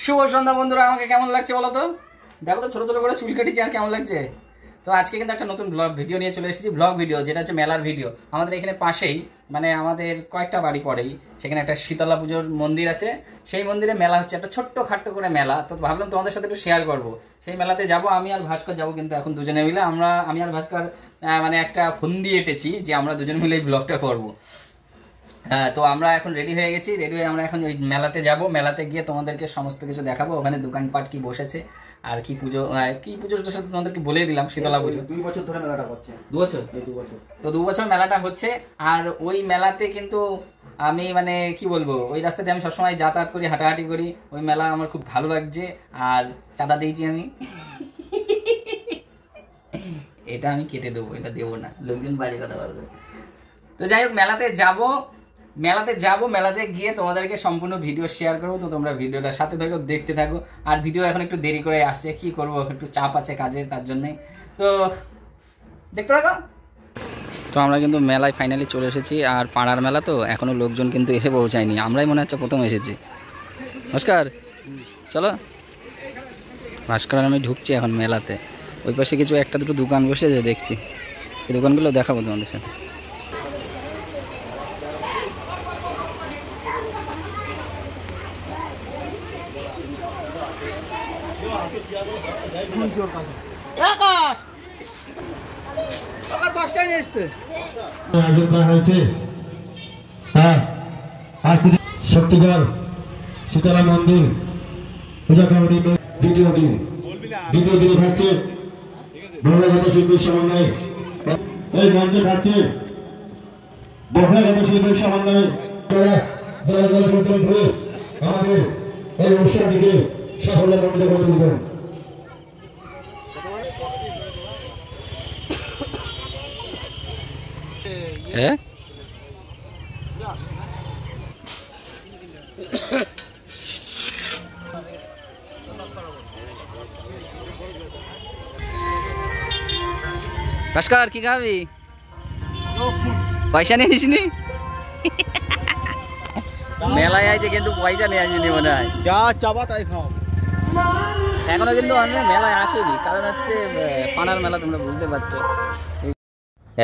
শুভ সন্ধ্যা বন্ধুরা, আমাকে কেমন লাগছে বলো তো? দেখো তো ছোট ছোট করে চুল কেটেছি, আর কেমন লাগছে? তো আজকে কিন্তু একটা নতুন ব্লগ ভিডিও নিয়ে চলে এসেছি। ব্লগ ভিডিও যেটা হচ্ছে মেলার ভিডিও। আমাদের এখানে পাশেই মানে আমাদের কয়েকটা বাড়ি পরেই সেখানে একটা শীতলা পুজোর মন্দির আছে। সেই মন্দিরে মেলা হচ্ছে, একটা ছোট্ট খাট্ট করে মেলা। তো ভাবলাম তোমাদের সাথে একটু শেয়ার করবো। সেই মেলাতে যাব আমি আর ভাস্কর যাবো, কিন্তু এখন দুজনে মিলে আমি আর ভাস্কর মানে একটা ফন্দি এঁটেছি যে আমরা দুজন মিলে এই ব্লগটা করবো। হ্যাঁ, তো আমরা এখন রেডি হয়ে গেছি। রেডি হয়ে আমরা এখন ওই মেলাতে যাব। মেলাতে গিয়ে তোমাদেরকে সমস্ত কিছু দেখাবো, ওখানে দোকানপাট কি বসেছে আর কি পুজোর সাথে তোমাদেরকে বলে দিলাম। শীতলা পুজো 2 বছর ধরে মেলাটা হচ্ছে। 2 বছর? 2 বছর। তো 2 বছর মেলাটা হচ্ছে। আর ওই মেলাতে কিন্তু আমি মানে কি বলবো, ওই রাস্তাতে আমি সবসময় যাতায়াত করি, হাঁটাহাঁটি করি। ওই মেলা আমার খুব ভালো লাগছে। আর চাঁদা দিয়েছি আমি। এটা আমি কেটে দেবো, এটা দেবো না, লোকজন বাইরে কথা বলবে। তো যাই হোক, মেলাতে যাব। মেলাতে গিয়ে তোমাদেরকে সম্পূর্ণ ভিডিও শেয়ার করবো। তো তোমরা ভিডিওটার সাথে থাকো, দেখতে থাকো। আর ভিডিও এখন একটু দেরি করে আসছে, কি করবো, একটু চাপ আছে কাজের, তার জন্যে। তো দেখতে থাকো। তো আমরা কিন্তু মেলায় ফাইনালি চলে এসেছি। আর পাড়ার মেলা তো এখনও লোকজন কিন্তু এসে পৌঁছায়নি, আমরাই মনে হচ্ছে প্রথম এসেছি। নমস্কার, চলো। ভাস্কর আর আমি ঢুকছি এখন মেলাতে। ওই পাশে কিছু একটা দুটো দোকান বসেছে দেখছি, এই দোকানগুলো দেখাবো তোমাদের সাথে। সত্যিকার শীতলা মন্দির পূজা কমিটির দ্বিতীয় দিনে থাকছে বহিরাগত শিল্পীর সমন্বয়ে। এই মঞ্চে থাকছে বহিরাগত শিল্পীর সমন্বয়ে আমাদের এই অনুষ্ঠানটিকে সাফল্যের মধ্যে করে তুলবেন। ভাস্কর, কি খাবি? পয়সা নিয়ে আসিনি? মেলায় আইছে কিন্তু পয়সা নিয়ে আসিনি মনে হয়। যা চাবা তাই খাও। এখনো কিন্তু আমরা মেলায় আসেনি, কারণ হচ্ছে পানার মেলা, তোমরা বুঝতে পারছো।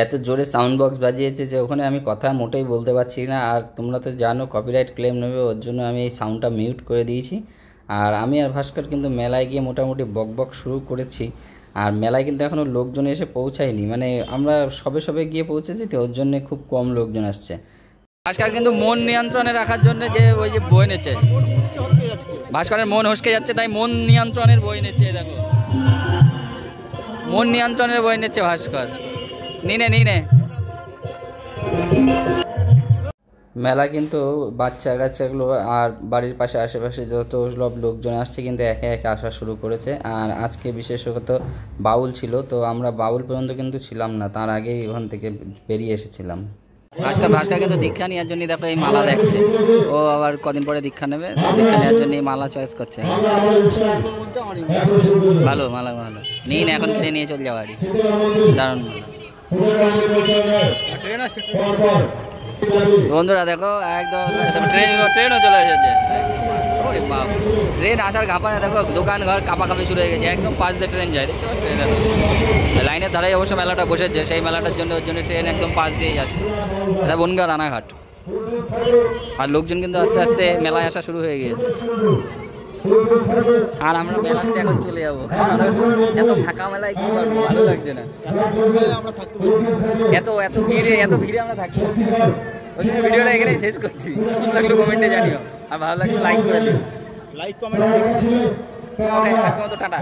এত জোরে সাউন্ড বক্স বাজিয়েছে যে ওখানে আমি কথা মোটেই বলতে পারছি না। আর তোমরা তো জানো কপিরাইট ক্লেম নেবে, ওর জন্য আমি এই সাউন্ডটা মিউট করে দিয়েছি। আর আমি আর ভাস্কর কিন্তু মেলায় গিয়ে মোটামুটি বক শুরু করেছি। আর মেলায় কিন্তু এখনও লোকজন এসে পৌঁছায়নি, মানে আমরা সবে গিয়ে পৌঁছেছি, তো ওর জন্য খুব কম লোকজন আসছে। ভাস্কর কিন্তু মন নিয়ন্ত্রণে রাখার জন্য যে ওই যে বই নেছে, ভাস্করের মন হসকে যাচ্ছে, তাই মন নিয়ন্ত্রণের বই নেছে। দেখো, মন নিয়ন্ত্রণের বই নেছে ভাস্কর। নিনে মেলা কিন্তু বাচ্চা কাচ্চাগুলো আর বাড়ির পাশে আশেপাশে যত সব লোকজন আসছে কিন্তু একে একে আসা শুরু করেছে। আর আজকে বিশেষত বাউল ছিল, তো আমরা বাউল পর্যন্ত কিন্তু ছিলাম না, তার আগেই ওখান থেকে বেরিয়ে এসেছিলাম। ভাস্কর কিন্তু দীক্ষা নেওয়ার জন্য দেখো এই মালা দেখছে। ও আবার কদিন পরে দীক্ষা নেবে, দীক্ষা নেওয়ার জন্য এই মালা চয়েস করছে। ভালো মালা, নিন এখন কিনে নিয়ে চলে যাওয়া, দারুণ মালা। বন্ধুরা দেখো, একদম ট্রেনও চলে এসেছে। ট্রেন আসার ঘাপানে দেখো দোকান ঘর কাঁপাকাঁপি শুরু হয়ে গেছে, একদম পাশ দিয়ে ট্রেন যায়। ট্রেনের লাইনের ধারে অবশ্য মেলাটা বসেছে, সেই মেলাটার জন্য ওর জন্য ট্রেন একদম পাশ দিয়ে যাচ্ছে। এটা বনগা রানাঘাট। আর লোকজন কিন্তু আস্তে আস্তে মেলায় আসা শুরু হয়ে গিয়েছে। আর আমরা মেলাতে এখন চলে যাবো, এত ফাঁকা মেলায় কি করবো, ভালো লাগছে না। এত ভিড়ে আমরা থাকছি। ওই জন্য ভিডিওটা এখানে শেষ করছি। কেমন লাগলো কমেন্টে জানিও, আর ভালো লাগলে লাইক করে দিও। Like comment. ওকে, আজকের মতো টাটা।